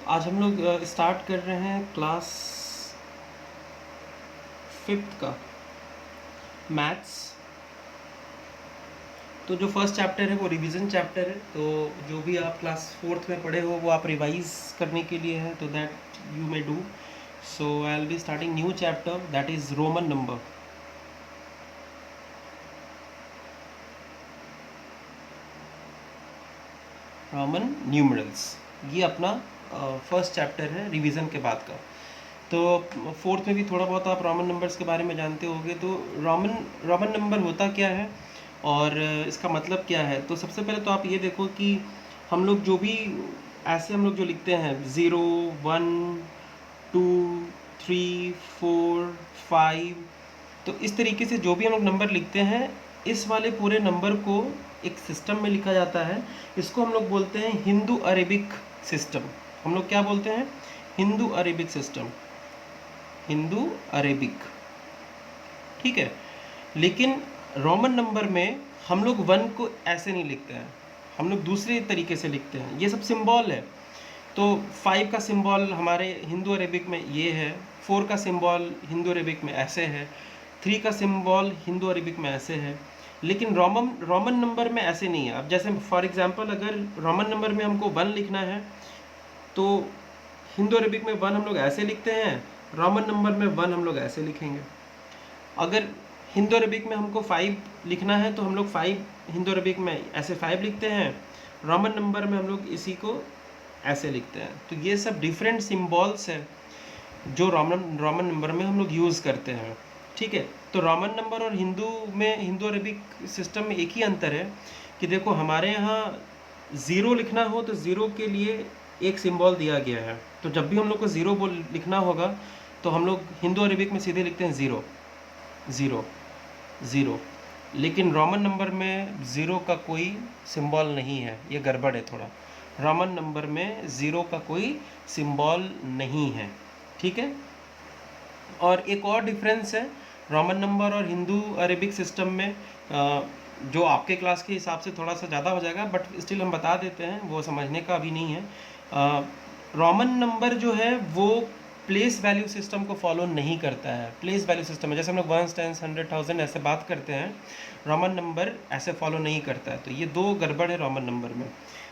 आज हम लोग स्टार्ट कर रहे हैं क्लास 5th का मैथ्स। तो जो फर्स्ट चैप्टर है वो रिवीजन चैप्टर है, तो जो भी आप क्लास 4th में पढ़े हो वो आप रिवाइज करने के लिए है, तो that you may do. So I will be starting new chapter that is Roman number. Roman numerals, ये अपना फर्स्ट चैप्टर है रिवीजन के बाद का। तो 4th में भी थोड़ा बहुत आप रोमन नंबर्स के बारे में जानते होंगे। तो रोमन नंबर होता क्या है और इसका मतलब क्या है। तो सबसे पहले तो आप ये देखो कि हम लोग जो भी ऐसे हम लोग जो लिखते हैं 0 1 2 3 4 5, तो इस तरीके से जो भी हम लोग नंबर लिखते हैं, इस वाले पूरे नंबर को एक सिस्टम में लिखा जाता है। इसको हम लोग बोलते हैं हिंदू अरेबिक सिस्टम। हम लोग क्या बोलते हैं? Hindu Arabic system, Hindu Arabic, ठीक है। लेकिन रोमन नंबर में हम लोग 1 को ऐसे नहीं लिखते हैं, हम लोग दूसरे तरीके से लिखते हैं। ये सब सिंबल है। तो 5 का सिंबल हमारे हिंदू अरेबिक में ये है, 4 का सिंबल हिंदू अरेबिक में ऐसे है, 3 का सिंबल हिंदू अरेबिक में ऐसे है। लेकिन रोमन नंबर में ऐसे नहीं है। अब जैसे फॉर एग्जांपल अगर रोमन नंबर में हमको 1 लिखना है, तो हिंदू अरेबिक में 1 हम लोग ऐसे लिखते हैं, रोमन नंबर में 1 हम लोग ऐसे लिखेंगे। अगर हिंदू अरबिक में हमको 5 लिखना है, तो हम लोग 5 हिंदू अरबिक में ऐसे 5 लिखते हैं, रोमन नंबर में हम लोग इसी को ऐसे लिखते हैं। तो ये सब डिफरेंट सिंबल्स है जो रोमन नंबर में हम लोग यूज़ करते हैं, ठीक है। तो रोमन नंबर और हिंदू अरबिक सिस्टम में एक ही अंतर है कि देखो हमारे यहाँ 0 लिखना हो तो 0 के लिए एक सिंबल दिया गया है। तो जब भी हम लोग को 0 लिखना होगा, तो हम लोग हिंदू अरबिक में सीधे लिखते हैं 0 0 0। लेकिन रोमन नंबर में 0 का कोई सिंबल नहीं है, ये गड़बड़ है थोड़ा। रोमन नंबर में 0 का कोई सिंबल नहीं है, ठीक है। और एक और डिफरेंस है रोमन नंबर और हिंदू अरेबिक सिस्टम में, जो आपके क्लास के हिसाब से थोड़ा सा ज़्यादा हो जाएगा, बट स्टिल हम बता देते हैं, वो समझने का अभी नहीं है। रोमन नंबर जो है वो प्लेस वैल्यू सिस्टम को फॉलो नहीं करता है। प्लेस वैल्यू सिस्टम में जैसे हम लोग 1 10 100 1000 ऐसे बात करते हैं, रोमन नंबर ऐसे फॉलो नहीं करता है। तो ये दो गड़बड़ है रोमन नंबर में।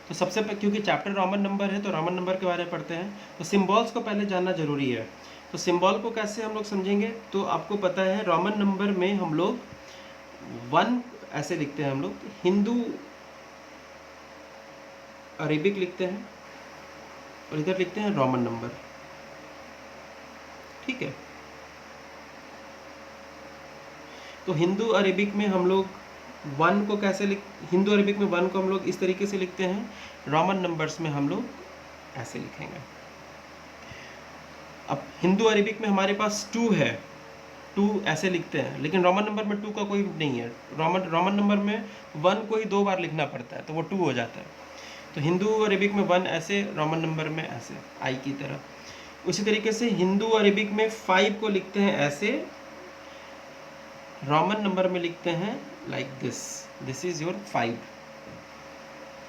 तो सबसे पहले, क्योंकि चैप्टर रोमन नंबर है, तो रोमन नंबर के बारे में पढ़ते हैं, तो सिम्बॉल्स को पहले जानना जरूरी है। तो सिंबल को कैसे हम लोग समझेंगे, तो आपको पता है रोमन नंबर में हम लोग 1 ऐसे लिखते हैं, हम लोग हिंदू अरेबिक लिखते हैं और इधर लिखते हैं रोमन नंबर, ठीक है। तो हिंदू अरेबिक में हम लोग 1 को हिंदू अरेबिक में 1 को हम लोग इस तरीके से लिखते हैं, रोमन नंबर्स में हम लोग ऐसे लिखेंगे। अब हिंदू अरेबिक में हमारे पास 2 है, 2 ऐसे लिखते हैं, लेकिन रोमन नंबर में 2 का कोई नहीं है। रोमन नंबर में 1 को ही 2 बार लिखना पड़ता है, तो वो 2 हो जाता है। तो हिंदू अरेबिक में 1 ऐसे, रोमन नंबर में ऐसे आई की तरह। उसी तरीके से हिंदू अरेबिक में 5 को लिखते हैं ऐसे, रोमन नंबर में लिखते हैं लाइक दिस इज योर 5।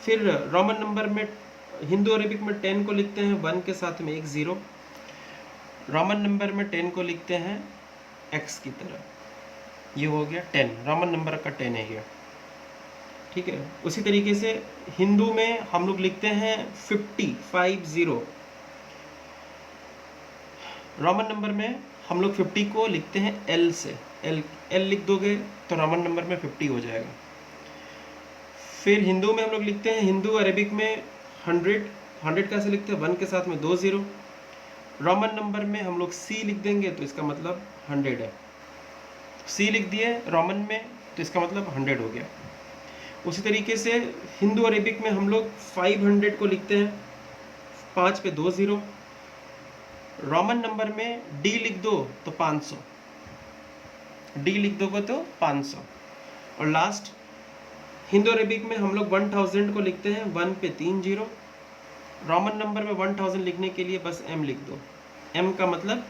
फिर रोमन नंबर में हिंदू अरेबिक में 10 को लिखते हैं 1 के साथ में एक 0, रोमन नंबर में 10 को लिखते हैं x की तरह। ये हो गया 10, रोमन नंबर का 10 है ये, ठीक है। उसी तरीके से हिंदू में हम लोग लिखते हैं 50 रोमन नंबर में हम लोग 50 को लिखते हैं L से, L लिख दोगे तो रोमन नंबर में 50 हो जाएगा। फिर हिंदू में हम लोग लिखते हैं, हिंदू अरेबिक में 100 कैसे लिखते हैं, 1 के साथ में 2 0। रोमन नंबर में हम लोग C लिख देंगे तो इसका मतलब 100 है, C लिख दिए रोमन में तो इसका मतलब 100 हो गया। उसी तरीके से हिंदू अरेबिक में हम लोग 500 को लिखते हैं 5 पे 2 0, रोमन नंबर में D लिख दो तो 500, D लिख दोगे तो 500। और लास्ट हिंदू अरेबिक में हम लोग 1000 को लिखते हैं 1 पे 3 0, रोमन नंबर में 1000 लिखने के लिए बस M लिख दो, M का मतलब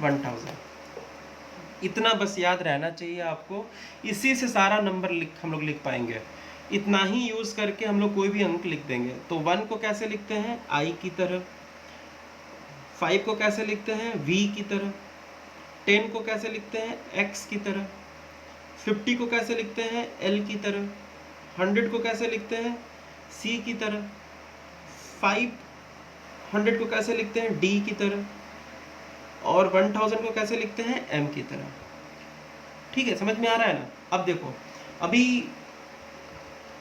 1000। इतना बस याद रहना चाहिए आपको, इसी से सारा नंबर हम लोग लिख पाएंगे। इतना ही यूज़ करके हम लोग कोई भी अंक लिख देंगे। तो 1 को कैसे लिखते हैं, I की तरह, 5 को कैसे लिखते हैं, v की तरह। 10 को कैसे लिखते हैं, x की तरह। 50 को कैसे लिखते हैं, l की तरह। 100 को कैसे लिखते हैं, c की तरह। 500 को कैसे लिखते हैं, d की तरह। और 1000 को कैसे लिखते हैं, m की तरह। ठीक है, समझ में आ रहा है ना। अब देखो, अभी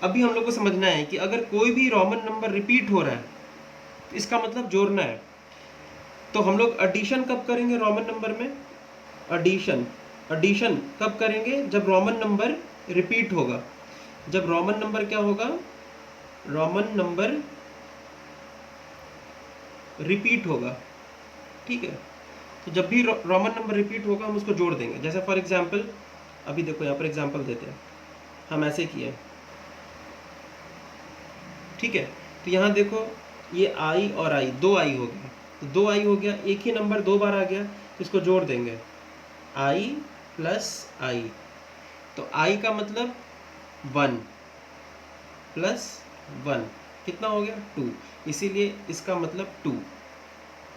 अभी हम लोग को समझना है कि अगर कोई भी रोमन नंबर रिपीट हो रहा है तो इसका मतलब जोड़ना है। तो हम लोग एडिशन कब करेंगे रोमन नंबर में, एडिशन कब करेंगे, जब रोमन नंबर रिपीट होगा। जब रोमन नंबर क्या होगा, रोमन नंबर रिपीट होगा। ठीक है, तो जब भी रोमन नंबर रिपीट होगा हम उसको जोड़ देंगे। जैसे फॉर एग्जांपल, अभी देखो यहाँ पर एग्जांपल देते हैं, हम ऐसे किए। ठीक है, तो यहाँ देखो ये आई और आई, 2 आई हो गया, तो 2 आई हो गया, एक ही नंबर 2 बार आ गया, तो इसको जोड़ देंगे, आई प्लस आई। तो आई का मतलब 1 प्लस 1 कितना हो गया, 2, इसीलिए इसका मतलब 2।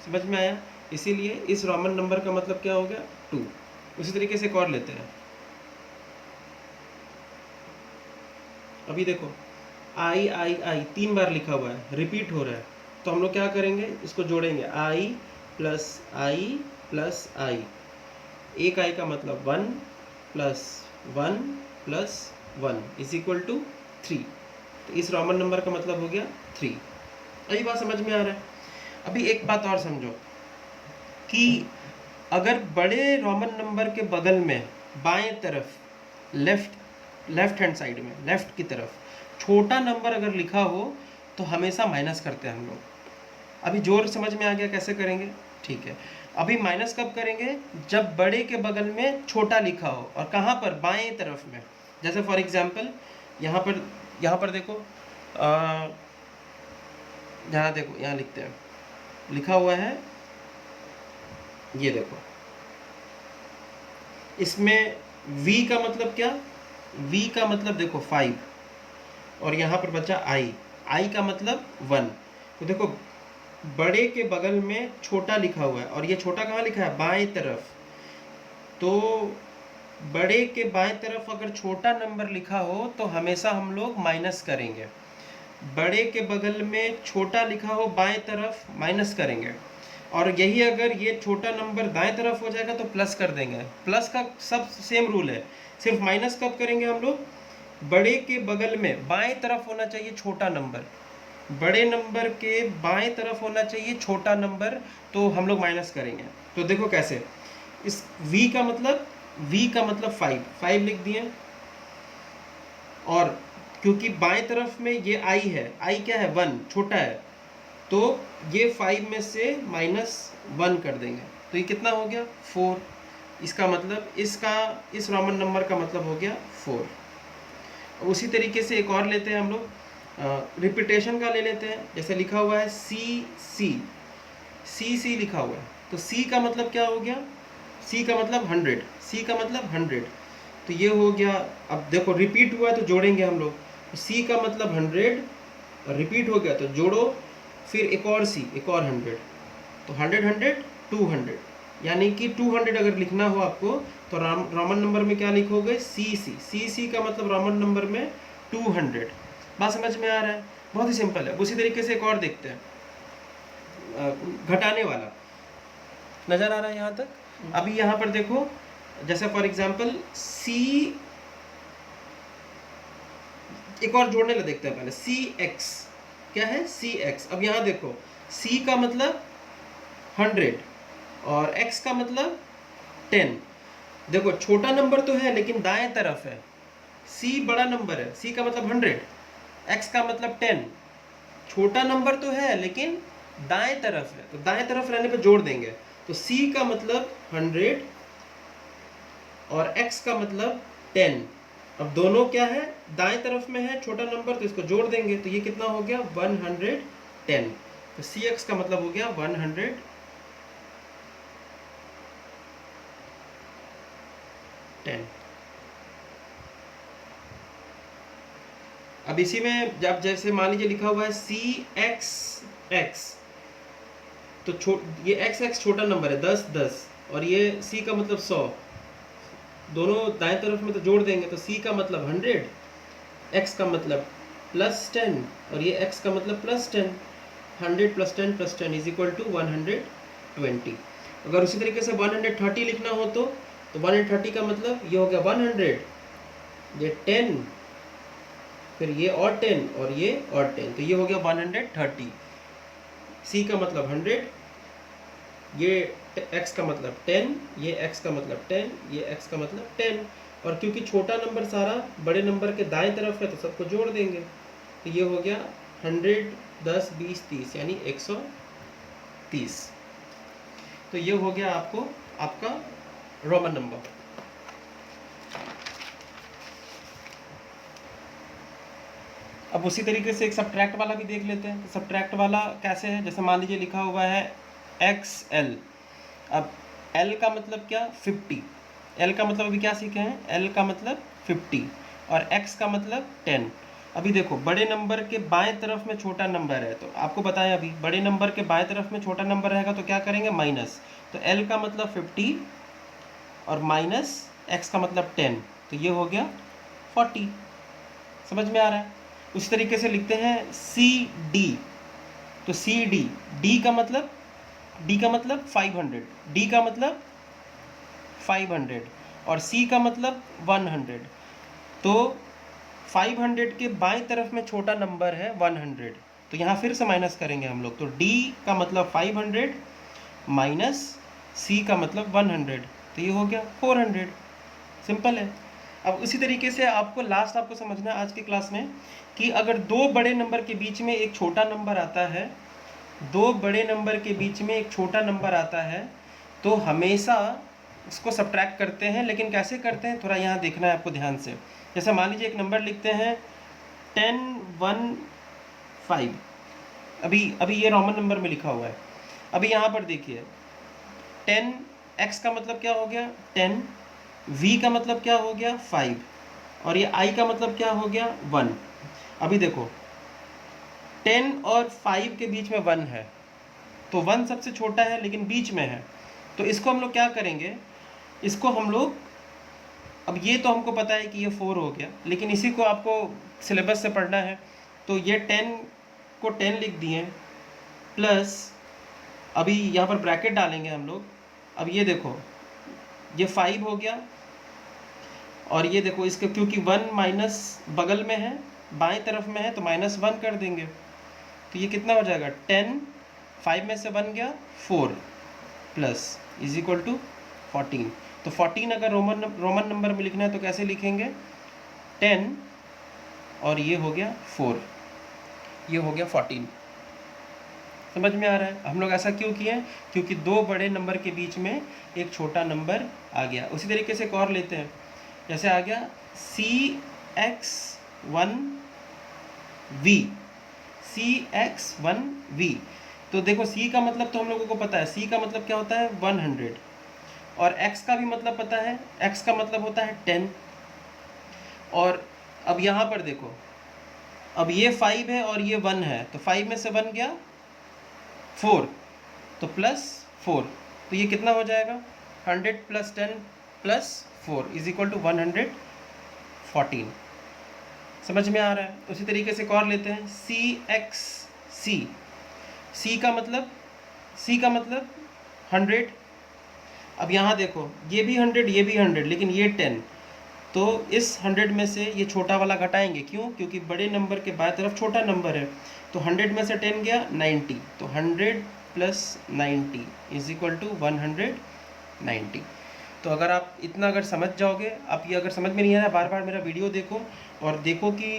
समझ में आया, इसीलिए इस रोमन नंबर का मतलब क्या हो गया, 2। उसी तरीके से एक और लेते हैं। अभी देखो आई आई आई 3 बार लिखा हुआ है, रिपीट हो रहा है, तो हम लोग क्या करेंगे, इसको जोड़ेंगे, आई प्लस आई। एक आई का मतलब 1 plus 1 plus 1 is equal to 3। तो इस रोमन नंबर का मतलब हो गया 3। अभी बात समझ में आ रहा है। अभी एक बात और समझो कि अगर बड़े रोमन नंबर के बगल में बाएं तरफ लेफ्ट हैंड साइड में, लेफ्ट की तरफ छोटा नंबर अगर लिखा हो तो हमेशा माइनस करते हैं हम लोग। अभी जोर समझ में आ गया कैसे करेंगे, ठीक है। अभी माइनस कब करेंगे, जब बड़े के बगल में छोटा लिखा हो, और कहाँ पर, बाएं तरफ में। जैसे फॉर एग्जांपल यहाँ पर देखो, यहाँ देखो, यहाँ लिखते हैं, लिखा हुआ है, ये देखो, इसमें v का मतलब क्या, v का मतलब देखो 5, और यहाँ पर बचा i का मतलब 1। तो देखो बड़े के बगल में छोटा लिखा हुआ है, और ये छोटा कहाँ लिखा है, बाएं तरफ। तो बड़े के बाएं तरफ अगर छोटा नंबर लिखा हो तो हमेशा हम लोग माइनस करेंगे। बड़े के बगल में छोटा लिखा हो बाएं तरफ, माइनस करेंगे। और यही अगर ये छोटा नंबर दाएं तरफ हो जाएगा तो प्लस कर देंगे। प्लस का सब सेम रूल है, सिर्फ माइनस कब करेंगे हम लोग, बड़े के बगल में बाएं तरफ होना चाहिए छोटा नंबर, बड़े नंबर के बाएं तरफ होना चाहिए छोटा नंबर, तो हम लोग माइनस करेंगे। तो देखो कैसे, इस v का मतलब 5 लिख दिए, और क्योंकि बाएं तरफ में ये i है, i क्या है, 1 छोटा है, तो ये 5 में से -1 कर देंगे, तो ये कितना हो गया, 4। इसका मतलब इस रोमन नंबर का मतलब हो गया 4। उसी तरीके से एक और लेते हैं हम लोग, रिपीटेशन का ले लेते हैं। जैसे लिखा हुआ है सी लिखा हुआ है, तो सी का मतलब क्या हो गया, सी का मतलब 100, सी का मतलब 100, तो ये हो गया। अब देखो रिपीट हुआ है तो जोड़ेंगे हम लोग, तो सी का मतलब 100, रिपीट हो गया तो जोड़ो, फिर एक और सी, एक और 100, तो 100 200, यानी कि 200 अगर लिखना हो आपको तो रोमन नंबर में क्या लिखोगे, सी का मतलब रोमन नंबर में 200। बात समझ में आ रहा है, बहुत ही सिंपल है। उसी तरीके से एक और देखते हैं, घटाने वाला, नजर आ रहा है यहाँ तक। अभी यहाँ पर देखो, जैसे फॉर एग्जांपल सी, एक और जोड़ने लगे देखते हैं पहले, CX क्या है, CX। अब यहाँ देखो C का मतलब 100 और X का मतलब 10। देखो छोटा नंबर तो है लेकिन दाएं तरफ है, C बड़ा नंबर है, C का मतलब 100, X का मतलब 10। छोटा नंबर तो है लेकिन दाएं तरफ है, तो दाएं तरफ रहने पे जोड़ देंगे, तो C का मतलब 100 और X का मतलब 10। अब दोनों क्या है, दाएं तरफ में है छोटा नंबर, तो इसको जोड़ देंगे, तो ये कितना हो गया, 110। तो CX का मतलब हो गया 110। अब इसी में जब जैसे मान लीजिए लिखा हुआ है CXX, तो ये x छोटा नंबर है 10 10, और ये c का मतलब 100, दोनों दाएं तरफ में तो जोड़ देंगे तो c का मतलब 100, x का मतलब +10 और ये x का मतलब +10, 100 + 10 + 10 इज इक्वल टू 120। अगर उसी तरीके से 130 लिखना हो तो 130 का मतलब ये हो गया 100, ये 10, फिर ये और 10 और ये और 10, तो ये हो गया 130। c का मतलब 100, ये x का मतलब 10, ये x का मतलब 10, ये x का मतलब 10, और क्योंकि छोटा नंबर सारा बड़े नंबर के दाएं तरफ है तो सबको जोड़ देंगे, तो ये हो गया 100 10 20 30 यानी 130। तो ये हो गया आपका रोमन नंबर। अब उसी तरीके से एक सब्ट्रैक्ट वाला भी देख लेते हैं। तो सब्ट्रैक्ट वाला कैसे है, जैसे मान लीजिए लिखा हुआ है XL। अब L का मतलब क्या, 50। L का मतलब अभी क्या सीखे हैं, L का मतलब 50 और X का मतलब 10। अभी देखो बड़े नंबर के बाएं तरफ में छोटा नंबर है, तो आपको बताएं अभी बड़े नंबर के बाएं तरफ में छोटा नंबर रहेगा तो क्या करेंगे, माइनस। तो L का मतलब 50 और माइनस X का मतलब 10, तो ये हो गया 40। समझ में आ रहा है। उस तरीके से लिखते हैं CD। तो CD, D का मतलब 500, D का मतलब 500 और C का मतलब 100। तो 500 के बाएं तरफ में छोटा नंबर है 100, तो यहाँ फिर से माइनस करेंगे हम लोग। तो D का मतलब 500 माइनस C का मतलब 100, तो ये हो गया 400। सिंपल है। अब उसी तरीके से आपको समझना है आज की क्लास में कि अगर दो बड़े नंबर के बीच में एक छोटा नंबर आता है, दो बड़े नंबर के बीच में एक छोटा नंबर आता है, तो हमेशा उसको सब्ट्रैक्ट करते हैं। लेकिन कैसे करते हैं थोड़ा यहाँ देखना है आपको ध्यान से। जैसे मान लीजिए एक नंबर लिखते हैं 10 1 5। अभी ये रोमन नंबर में लिखा हुआ है। अभी यहाँ पर देखिए 10, x का मतलब क्या हो गया 10, v का मतलब क्या हो गया 5 और ये i का मतलब क्या हो गया 1। अभी देखो 10 और 5 के बीच में 1 है, तो 1 सबसे छोटा है लेकिन बीच में है, तो इसको हम लोग क्या करेंगे, इसको हम लोग, अब ये तो हमको पता है कि ये 4 हो गया, लेकिन इसी को आपको सिलेबस से पढ़ना है। तो ये 10 को 10 लिख दिए प्लस, अभी यहाँ पर ब्रैकेट डालेंगे हम लोग। अब ये देखो ये 5 हो गया और ये देखो इसके क्योंकि 1 माइनस बगल में है, बाएं तरफ में है, तो -1 कर देंगे। तो ये कितना हो जाएगा 10, 5 में से 1 गया 4 प्लस इज इक्वल टू 14। तो 14 अगर रोमन नंबर में लिखना है तो कैसे लिखेंगे 10 और ये हो गया 4, ये हो गया 14। समझ में आ रहा है। हम लोग ऐसा क्यों किए, क्योंकि दो बड़े नंबर के बीच में एक छोटा नंबर आ गया। उसी तरीके से एक और लेते हैं, जैसे आ गया CX1V, CX1V। तो देखो C का मतलब तो हम लोगों को पता है, C का मतलब क्या होता है 100, और X का भी मतलब पता है, X का मतलब होता है 10। और अब यहाँ पर देखो, अब ये 5 है और ये 1 है, तो 5 में से 1 गया 4, तो +4, तो ये कितना हो जाएगा 100 + 10 + 4 इज इक्वल टू 114। समझ में आ रहा है। उसी तरीके से एक और लेते हैं CXC। C का मतलब 100। अब यहाँ देखो ये भी 100 ये भी 100 लेकिन ये 10, तो इस 100 में से ये छोटा वाला घटाएंगे, क्यों, क्योंकि बड़े नंबर के बाएं तरफ छोटा नंबर है। तो 100 में से 10 गया 90, तो 100 + 90 इज इक्वल टू 190। तो अगर आप इतना अगर समझ जाओगे, आप ये अगर समझ में नहीं आया बार बार मेरा वीडियो देखो और देखो कि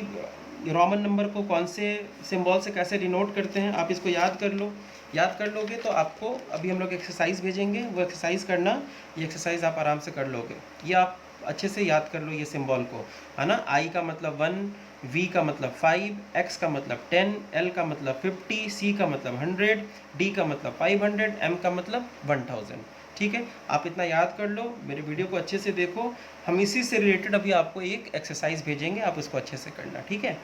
रोमन नंबर को कौन से सिंबल से कैसे डिनोट करते हैं, आप इसको याद कर लो। याद कर लोगे तो आपको अभी हम लोग एक्सरसाइज भेजेंगे, वो एक्सरसाइज करना, ये एक्सरसाइज आप आराम से कर लोगे। ये आप अच्छे से याद कर लो ये सिंबल को, है ना। I का मतलब 1, V का मतलब 5, X का मतलब 10, L का मतलब 50, C का मतलब 100, D का मतलब 500, M का मतलब 1000। ठीक है, आप इतना याद कर लो, मेरे वीडियो को अच्छे से देखो। हम इसी से रिलेटेड अभी आपको एक एक्सरसाइज भेजेंगे, आप उसको अच्छे से करना, ठीक है।